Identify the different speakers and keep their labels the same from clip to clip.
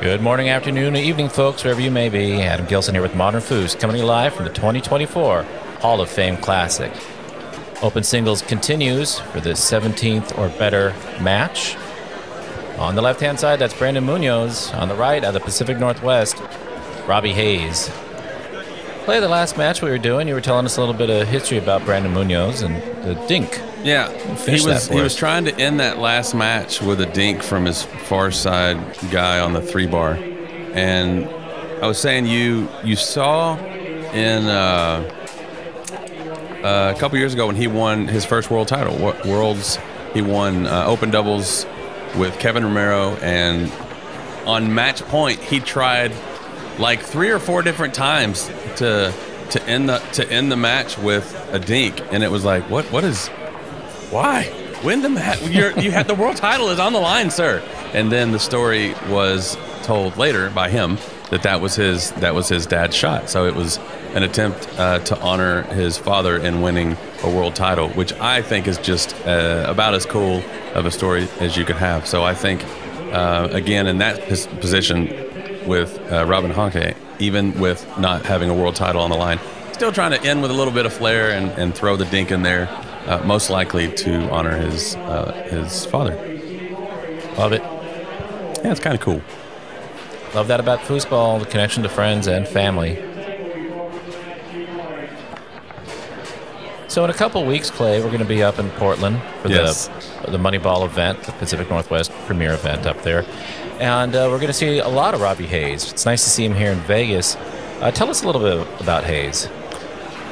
Speaker 1: Good morning, afternoon, or evening, folks, wherever you may be. Adam Gilson here with Modern Foods, coming to you live from the 2024 Hall of Fame Classic. Open singles continues for the 17th or better match. On the left-hand side, that's Brandon Muñoz. On the right, out of the Pacific Northwest, Robbie Hayes. Play the last match we were doing, you were telling us a little bit of history about Brandon Muñoz and the dink.
Speaker 2: Yeah, he was trying to end that last match with a dink from his far side guy on the 3-bar. And I was saying you saw in a couple years ago when he won his first world title, he won open doubles with Kevin Romero, and on match point he tried like 3 or 4 different times to end the match with a dink, and it was like, why win the match? You had the world title is on the line, sir. And then the story was told later by him that was his dad's shot. So it was an attempt to honor his father in winning a world title, which I think is just about as cool of a story as you could have. So I think again, in that position with Robin Honke, even with not having a world title on the line, still trying to end with a little bit of flair and throw the dink in there, most likely to honor his father.
Speaker 1: Love it.
Speaker 2: Yeah, it's kind of cool.
Speaker 1: Love that about foosball, the connection to friends and family. So in a couple weeks, Clay, we're going to be up in Portland for the Moneyball event, the Pacific Northwest premier event up there. And we're going to see a lot of Robbie Hayes. It's nice to see him here in Vegas. Tell us a little bit about Hayes.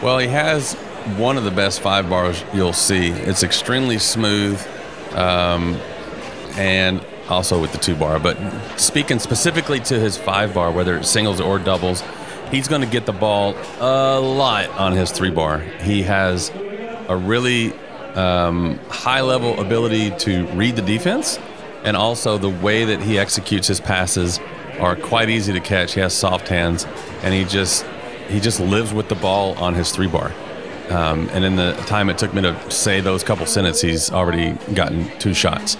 Speaker 2: Well, he has one of the best 5-bars you'll see. It's extremely smooth, and also with the 2-bar. But speaking specifically to his 5-bar, whether it's singles or doubles, he's going to get the ball a lot on his 3-bar. He has a really high-level ability to read the defense, and also the way that he executes his passes are quite easy to catch. He has soft hands, and he just lives with the ball on his 3-bar. And in the time it took me to say those couple sentences, he's already gotten 2 shots.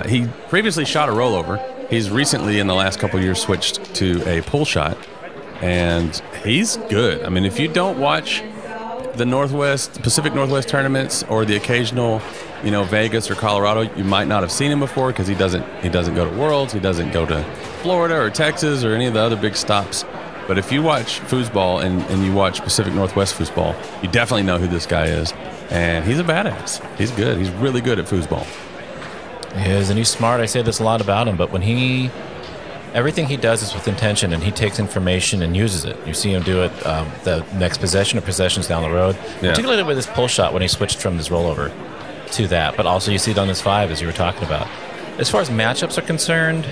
Speaker 2: He previously shot a rollover. He's recently, in the last couple years, switched to a pull shot, and he's good. I mean, if you don't watch the Pacific Northwest tournaments or the occasional, Vegas or Colorado, you might not have seen him before because he doesn't go to Worlds, he doesn't go to Florida or Texas or any of the other big stops. But if you watch foosball and you watch Pacific Northwest foosball, you definitely know who this guy is. And he's a badass. He's good. He's really good at foosball.
Speaker 1: He is, and he's smart. I say this a lot about him, but when everything he does is with intention, and he takes information and uses it. You see him do it the next possession or possessions down the road, particularly with his pull shot when he switched from his rollover to that. But also you see it on his 5, as you were talking about. As far as matchups are concerned,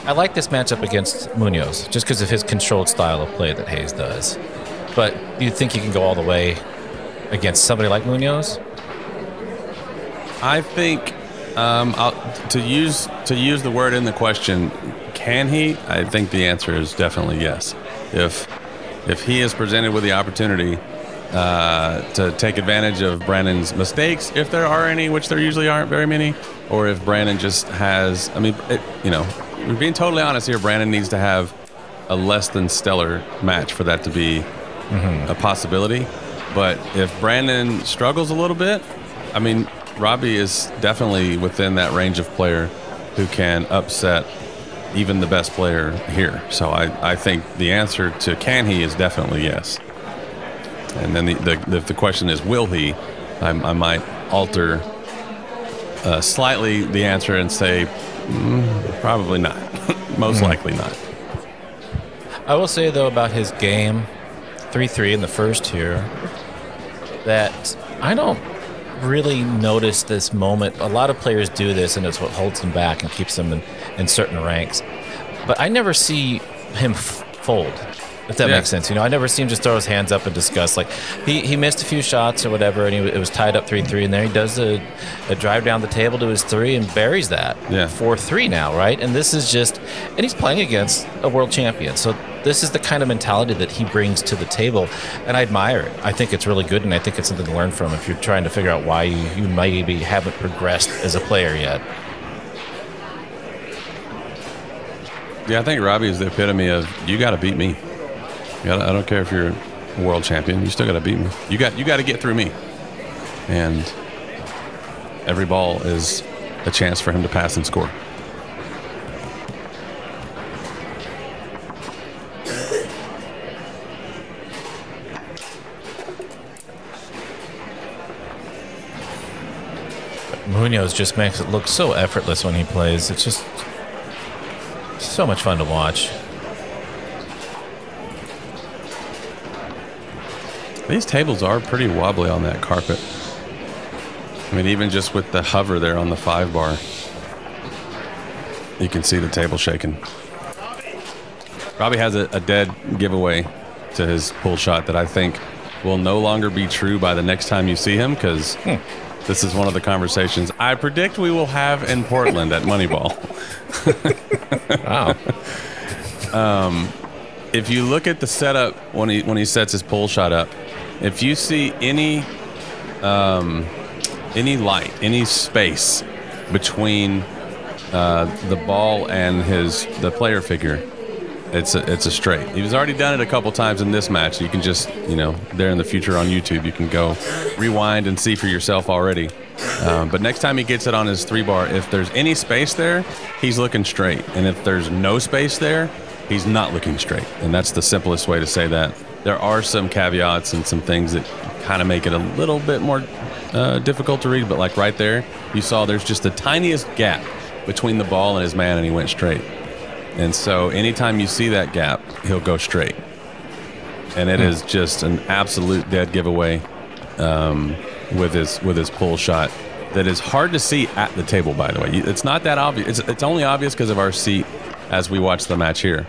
Speaker 1: I like this matchup against Muñoz just because of his controlled style of play that Hayes does. But do you think you can go all the way against somebody like Muñoz?
Speaker 2: I think to use the word in the question, can he? I think the answer is definitely yes. If he is presented with the opportunity to take advantage of Brandon's mistakes, if there are any, which there usually aren't very many, or if Brandon just has, we're being totally honest here, Brandon needs to have a less than stellar match for that to be a possibility. But if Brandon struggles a little bit, Robbie is definitely within that range of player who can upset even the best player here. So I think the answer to can he is definitely yes. And then if the question is will he, I might alter slightly the answer and say probably not. Most likely not.
Speaker 1: I will say, though, about his game, 3-3 in the first here, that I don't really notice this moment. A lot of players do this, and it's what holds them back and keeps them in certain ranks. But I never see him fold, if that makes sense. I never see him just throw his hands up in disgust. Like, he missed a few shots or whatever, and it was tied up 3-3, and there he does a drive down the table to his 3 and buries that. 4-3 now, right? And this is just, and he's playing against a world champion. So this is the kind of mentality that he brings to the table, and I admire it. I think it's really good, and I think it's something to learn from if you're trying to figure out why you maybe haven't progressed as a player yet.
Speaker 2: Yeah, I think Robbie is the epitome of you got to beat me. I don't care if you're a world champion, you still got to beat me. You got to get through me. And every ball is a chance for him to pass and score.
Speaker 1: Muñoz just makes it look so effortless when he plays. It's just so much fun to watch.
Speaker 2: These tables are pretty wobbly on that carpet. I mean, even just with the hover there on the 5 bar, you can see the table shaking. Robbie has a dead giveaway to his pull shot that I think will no longer be true by the next time you see him, because this is one of the conversations I predict we will have in Portland at Moneyball.
Speaker 1: Wow.
Speaker 2: If you look at the setup when he sets his pull shot up, if you see any light, any space between the ball and the player figure, it's a straight. He's already done it a couple times in this match. You can just, there in the future on YouTube, you can go rewind and see for yourself already. But next time he gets it on his 3 bar, if there's any space there, he's looking straight. And if there's no space there, he's not looking straight. And that's the simplest way to say that. There are some caveats and some things that kind of make it a little bit more difficult to read. But like right there, you saw there's just the tiniest gap between the ball and his man, and he went straight. And so anytime you see that gap, he'll go straight. And it is just an absolute dead giveaway with his pull shot that is hard to see at the table, by the way. It's not that obvious. It's only obvious because of our seat as we watch the match here.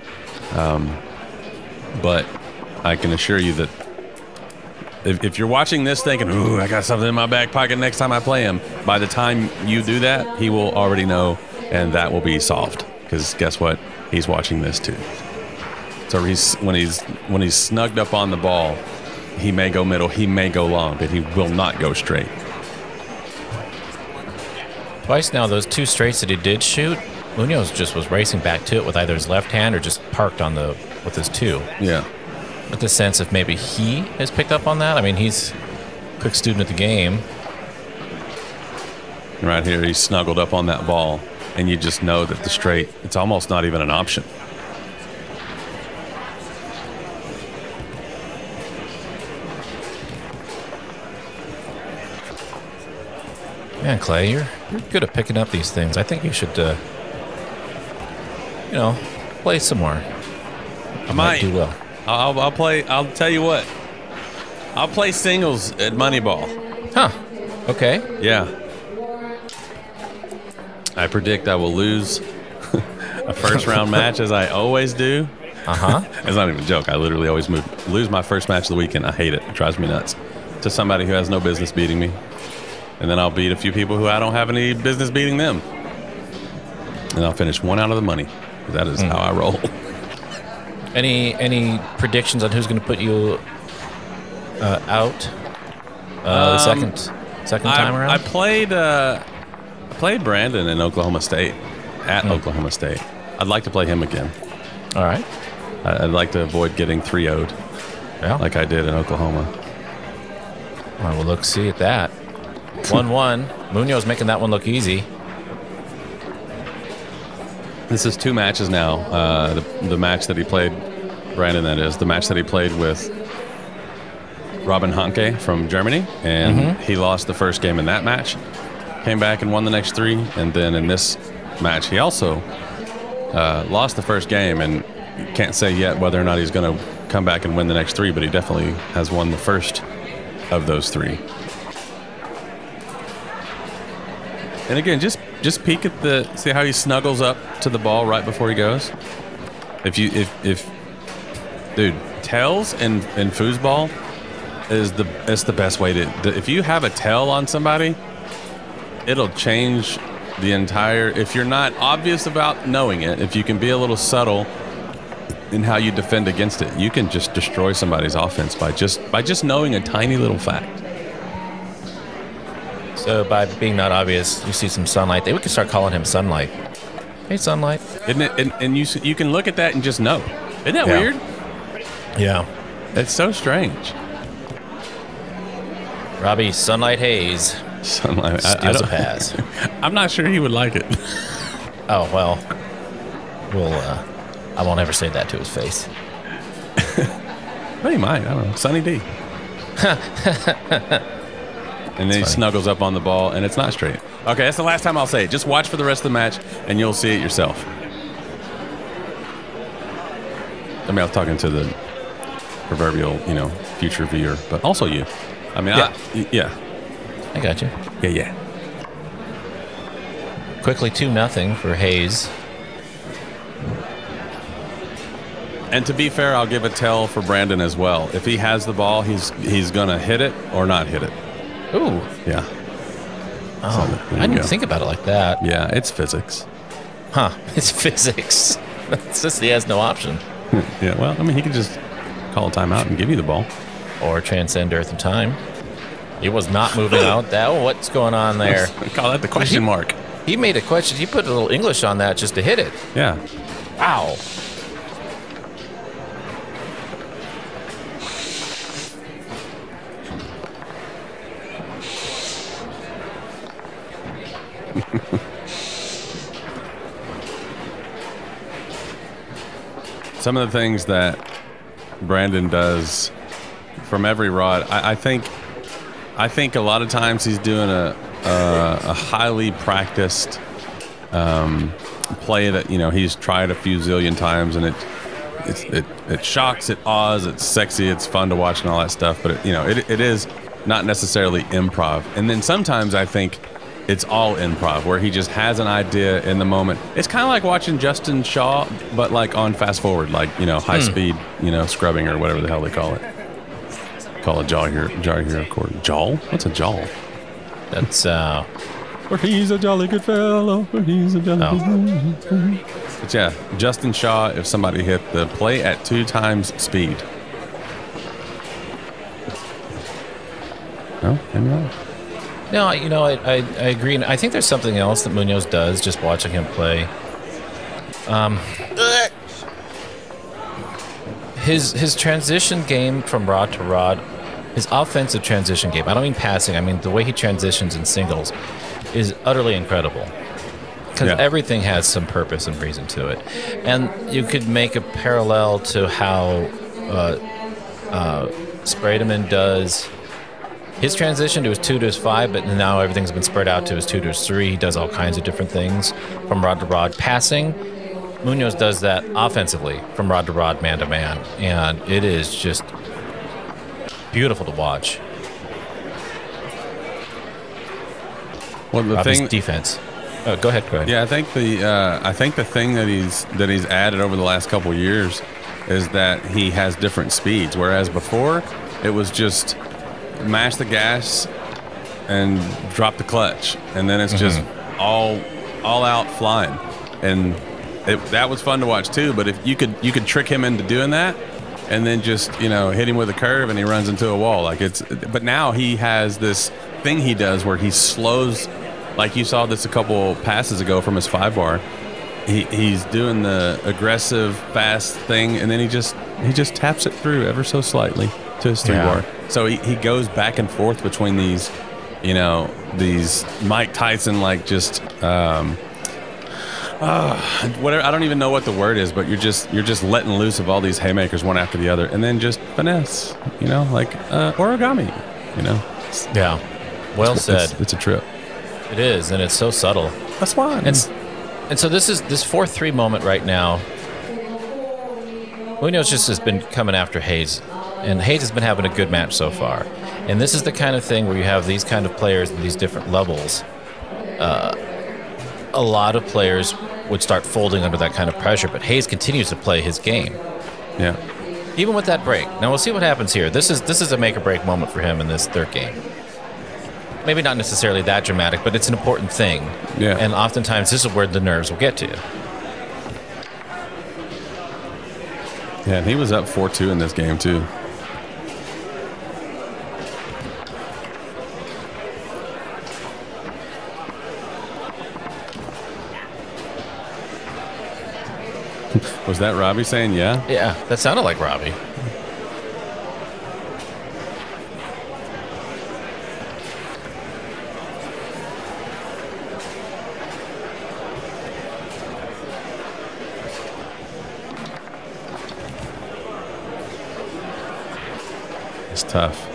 Speaker 2: But I can assure you that if you're watching this thinking, ooh, I got something in my back pocket next time I play him, by the time you do that, he will already know, and that will be solved. Because guess what? He's watching this too. So when he's snugged up on the ball, he may go middle, he may go long, but he will not go straight.
Speaker 1: Twice now, those 2 straights that he did shoot, Muñoz just was racing back to it with either his left hand or just parked with his 2.
Speaker 2: Yeah.
Speaker 1: With the sense if maybe he has picked up on that. I mean, he's a quick student of the game.
Speaker 2: Right here, he's snuggled up on that ball, and you just know that the straight, it's almost not even an option.
Speaker 1: Man, Clay, you're good at picking up these things. I think you should, play some more.
Speaker 2: I might
Speaker 1: do well.
Speaker 2: I'll play. I'll tell you what. I'll play singles at Moneyball.
Speaker 1: Huh. Okay.
Speaker 2: Yeah. I predict I will lose a first round match, as I always do. It's not even a joke. I literally always lose my first match of the weekend. I hate it. It drives me nuts. To somebody who has no business beating me. And then I'll beat a few people who I don't have any business beating them. And I'll finish 1 out of the money. That is how I roll.
Speaker 1: Any predictions on who's going to put you out the second time around?
Speaker 2: I played Brandon in Oklahoma State, at Oklahoma State. I'd like to play him again.
Speaker 1: All right.
Speaker 2: I'd like to avoid getting 3-0'd like I did in Oklahoma.
Speaker 1: All right, well, look, see at that. 1-1. Muñoz making that one look easy.
Speaker 2: This is 2 matches now. The match that he played, Brandon, that is, the match that he played with Robin Hanke from Germany, and he lost the first game in that match. Came back and won the next 3, and then in this match, he also lost the first game, and can't say yet whether or not he's going to come back and win the next 3, but he definitely has won the first of those 3. And again, just peek at see how he snuggles up to the ball right before he goes. Dude, tells and foosball is the best way to. If you have a tell on somebody, it'll change the entire. If you're not obvious about knowing it, if you can be a little subtle in how you defend against it, you can just destroy somebody's offense by just knowing a tiny little fact.
Speaker 1: So by being not obvious, you see some sunlight. We could start calling him Sunlight. Hey, sunlight.
Speaker 2: Isn't it? And you can look at that and just know. Isn't that weird?
Speaker 1: Yeah.
Speaker 2: It's so strange.
Speaker 1: Robbie, sunlight haze.
Speaker 2: Sunlight.
Speaker 1: Steals a pass.
Speaker 2: I'm not sure he would like it.
Speaker 1: Oh, well. I won't ever say that to his face.
Speaker 2: But he might. I don't know. Sunny D. And then he snuggles up on the ball, and it's not straight. Okay, that's the last time I'll say it. Just watch for the rest of the match, and you'll see it yourself. I mean, I was talking to the proverbial, future viewer, but also you. I mean,
Speaker 1: yeah. I got you.
Speaker 2: Yeah.
Speaker 1: Quickly 2-0 for Hayes.
Speaker 2: And to be fair, I'll give a tell for Brandon as well. If he has the ball, he's going to hit it or not hit it.
Speaker 1: Ooh.
Speaker 2: Yeah.
Speaker 1: Oh, I didn't think about it like that.
Speaker 2: Yeah, it's physics.
Speaker 1: Huh. It's physics. It's just he has no option.
Speaker 2: Yeah, well, I mean, he could just call a timeout and give you the ball.
Speaker 1: Or transcend earth and time. He was not moving out. What's going on there?
Speaker 2: Call that the question mark.
Speaker 1: He made a question. He put a little English on that just to hit it.
Speaker 2: Yeah.
Speaker 1: Wow.
Speaker 2: Some of the things that Brandon does from every rod, I think a lot of times he's doing a highly practiced play that he's tried a few zillion times, and it shocks, it awes, it's sexy, it's fun to watch and all that stuff. But it is not necessarily improv. And then sometimes I think it's all improv, where he just has an idea in the moment. It's kind of like watching Justin Shaw, but like on fast forward, like high speed, scrubbing or whatever the hell they call it. Call it jaw here, of course. Jaw? What's a jaw?
Speaker 1: That's
Speaker 2: For he's a jolly good fellow. For he's a jolly good fellow. But yeah, Justin Shaw. If somebody hit the play at 2 times speed. No, maybe not.
Speaker 1: No, I agree. And I think there's something else that Muñoz does, just watching him play. His transition game from rod to rod, his offensive transition game, I don't mean passing, I mean the way he transitions in singles is utterly incredible. Because everything has some purpose and reason to it. And you could make a parallel to how Sprademan does his transition to his 2 to his 5, but now everything's been spread out to his 2 to his 3. He does all kinds of different things from rod to rod. Passing, Muñoz does that offensively from rod to rod, man to man, and it is just beautiful to watch.
Speaker 2: Well, the
Speaker 1: Robbie's defense. Oh, go ahead.
Speaker 2: Yeah, I think the thing that he's added over the last couple of years is that he has different speeds, whereas before it was just mash the gas and drop the clutch, and then it's just all out flying, and that was fun to watch too. But if you could trick him into doing that, and then just hit him with a curve and he runs into a wall, but now he has this thing he does where he slows, like you saw this a couple passes ago from his 5 bar. He's doing the aggressive fast thing, and then he just taps it through ever so slightly to his 3 bar. So he goes back and forth between these, these Mike Tyson, like just whatever. I don't even know what the word is, but you're just letting loose of all these haymakers one after the other, and then just finesse, like origami,
Speaker 1: Yeah, well said.
Speaker 2: It's a trip.
Speaker 1: It is, and it's so subtle.
Speaker 2: That's why.
Speaker 1: And so this 4-3 moment right now. Muñoz just has been coming after Hayes. And Hayes has been having a good match so far. And this is the kind of thing where you have these kind of players at these different levels. A lot of players would start folding under that kind of pressure, but Hayes continues to play his game.
Speaker 2: Yeah.
Speaker 1: Even with that break. Now we'll see what happens here. This is a make or break moment for him in this 3rd game. Maybe not necessarily that dramatic, but it's an important thing.
Speaker 2: Yeah.
Speaker 1: And oftentimes this is where the nerves will get to you.
Speaker 2: Yeah, and he was up 4-2 in this game too. Was that Robbie saying yeah?
Speaker 1: Yeah, that sounded like Robbie.
Speaker 2: It's tough.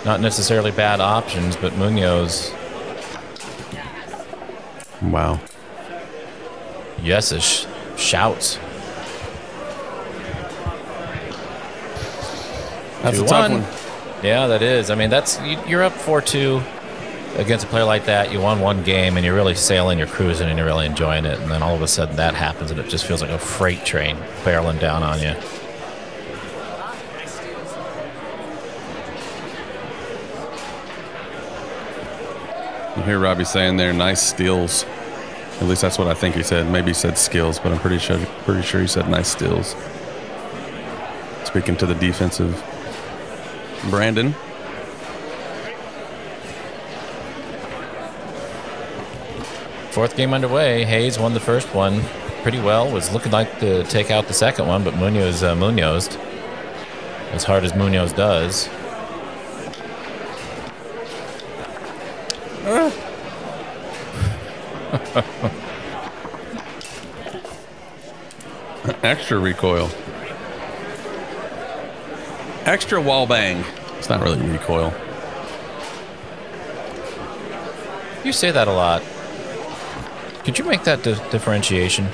Speaker 1: Not necessarily bad options, but Muñoz.
Speaker 2: Wow.
Speaker 1: Yes-ish shouts.
Speaker 2: That's a tough one.
Speaker 1: Yeah, that is. I mean, you're up 4-2 against a player like that. You won one game, and you're really sailing, you're cruising, and you're really enjoying it. And then all of a sudden that happens, and it just feels like a freight train barreling down on you.
Speaker 2: You hear Robbie saying there, nice steals. At least that's what I think he said. Maybe he said skills, but I'm pretty sure he said nice steals. Speaking to the defensive Brandon.
Speaker 1: Fourth game underway. Hayes won the first one pretty well. Was looking like to take out the second one, but Muñozed as hard as Muñoz does.
Speaker 2: Extra recoil. Extra wall bang. It's not really recoil.
Speaker 1: You say that a lot. Could you make that differentiation?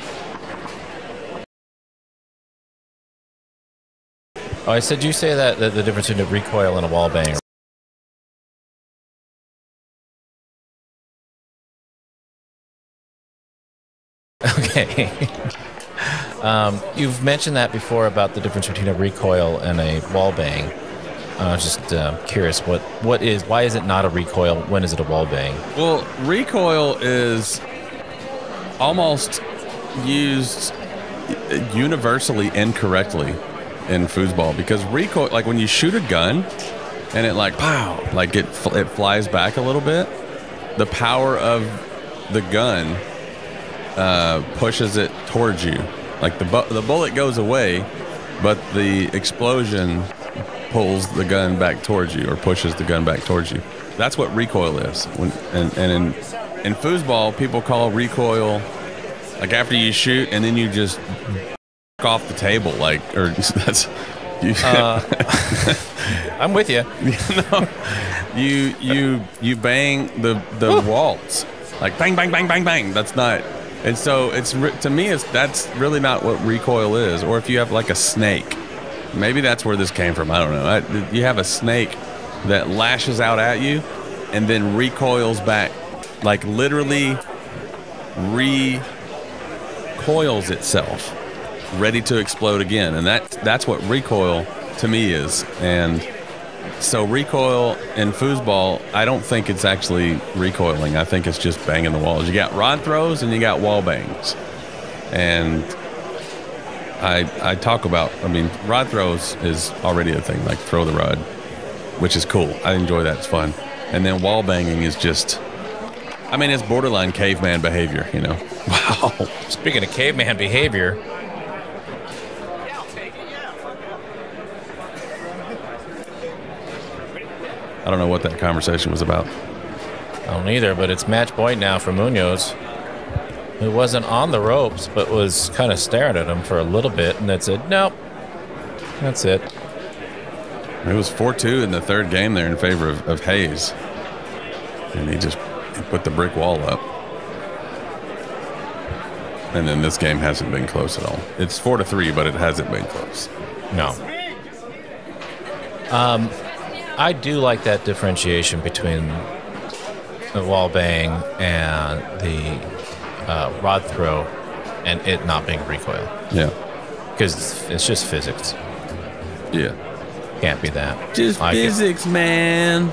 Speaker 1: Oh, I said you say that the difference between a recoil and a wall bang. Okay. You've mentioned that before about the difference between a recoil and a wall bang. I was just curious, why is it not a recoil? When is it a wall bang?
Speaker 2: Well, recoil is almost used universally incorrectly in foosball, because recoil, like when you shoot a gun and it like pow, like it flies back a little bit, the power of the gun pushes it towards you. Like the bullet goes away, but the explosion pulls the gun back towards you, or pushes the gun back towards you. That's what recoil is. And in foosball, people call recoil like after you shoot and then you just off the table, like, or that's you.
Speaker 1: I'm with you.
Speaker 2: You bang the walls, like bang bang bang bang bang. That's not. And so it's, to me, that's really not what recoil is. Or if you have like a snake, maybe that's where this came from. I don't know. You have a snake that lashes out at you and then recoils back, like literally recoils itself, ready to explode again. And that's what recoil to me is. And so recoil in foosball, I don't think it's actually recoiling. I think it's just banging the walls. You got rod throws and you got wall bangs. And I talk about, I mean, rod throws is already a thing, like throw the rod, which is cool. I enjoy that. It's fun. And then wall banging is just, I mean, it's borderline caveman behavior, you know.
Speaker 1: Wow. Speaking of caveman behavior,
Speaker 2: I don't know what that conversation was about.
Speaker 1: I don't either, but it's match point now for Muñoz, who wasn't on the ropes, but was kind of staring at him for a little bit, and then said, nope, that's it.
Speaker 2: It was 4-2 in the third game there in favor of Hayes. And he put the brick wall up. And then this game hasn't been close at all. It's 4-3, but it hasn't been close.
Speaker 1: No. I do like that differentiation between the wall bang and the rod throw and it not being recoil.
Speaker 2: Yeah.
Speaker 1: Because it's just physics.
Speaker 2: Yeah.
Speaker 1: Can't be that.
Speaker 2: Just like physics, man.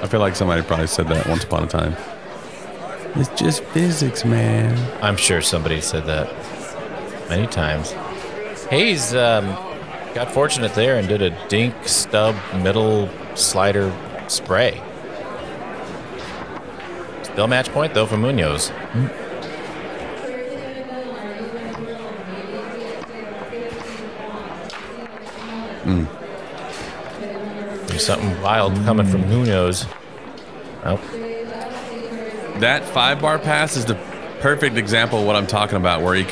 Speaker 2: I feel like somebody probably said that once upon a time. It's just physics, man.
Speaker 1: I'm sure somebody said that many times. Hayes got fortunate there and did a dink, stub, middle, slider, spray. Still match point, though, for Muñoz. There's something wild coming from Muñoz. Oh.
Speaker 2: That 5-bar pass is the perfect example of what I'm talking about, where he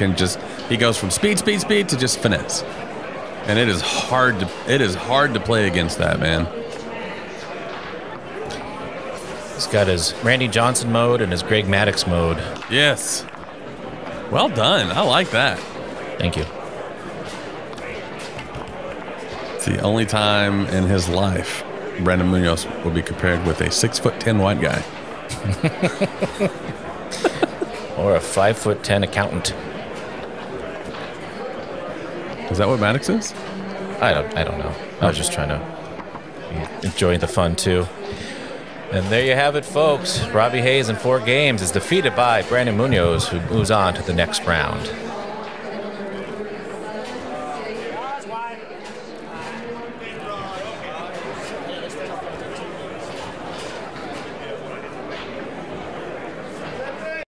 Speaker 2: goes from speed to just finesse. And it is hard to play against that, man.
Speaker 1: He's got his Randy Johnson mode and his Greg Maddux mode.
Speaker 2: Yes. Well done. I like that.
Speaker 1: Thank you.
Speaker 2: It's the only time in his life Brandon Muñoz will be compared with a 6'10" white guy.
Speaker 1: Or a 5'10" accountant.
Speaker 2: Is that what Maddux is?
Speaker 1: I don't know. I was just trying to enjoy the fun too. And there you have it, folks. Robbie Hayes in 4 games is defeated by Brandon Muñoz, who moves on to the next round.